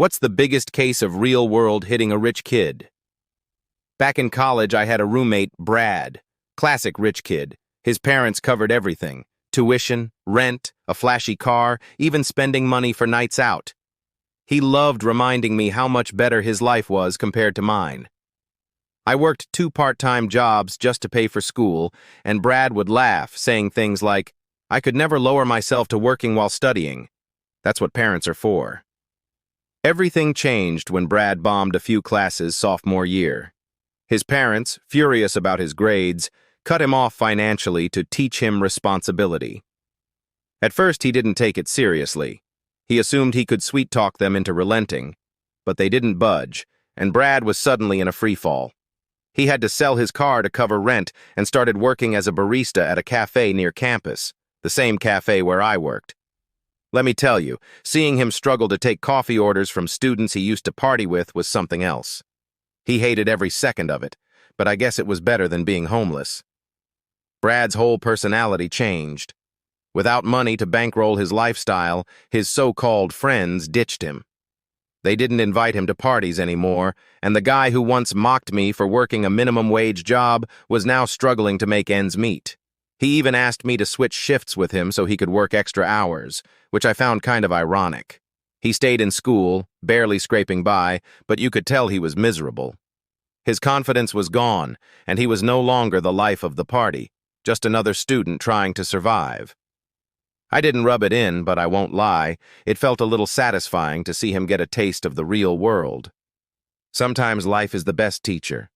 What's the biggest case of real world hitting a rich kid? Back in college, I had a roommate, Brad. Classic rich kid. His parents covered everything. Tuition, rent, a flashy car, even spending money for nights out. He loved reminding me how much better his life was compared to mine. I worked 2 part-time jobs just to pay for school, and Brad would laugh, saying things like, "I could never lower myself to working while studying." That's what parents are for. Everything changed when Brad bombed a few classes sophomore year. His parents, furious about his grades, cut him off financially to teach him responsibility. At first, he didn't take it seriously. He assumed he could sweet-talk them into relenting, but they didn't budge, and Brad was suddenly in a freefall. He had to sell his car to cover rent and started working as a barista at a cafe near campus, the same cafe where I worked. Let me tell you, seeing him struggle to take coffee orders from students he used to party with was something else. He hated every second of it, but I guess it was better than being homeless. Brad's whole personality changed. Without money to bankroll his lifestyle, his so-called friends ditched him. They didn't invite him to parties anymore, and the guy who once mocked me for working a minimum wage job was now struggling to make ends meet. He even asked me to switch shifts with him so he could work extra hours, which I found kind of ironic. He stayed in school, barely scraping by, but you could tell he was miserable. His confidence was gone, and he was no longer the life of the party, just another student trying to survive. I didn't rub it in, but I won't lie, it felt a little satisfying to see him get a taste of the real world. Sometimes life is the best teacher,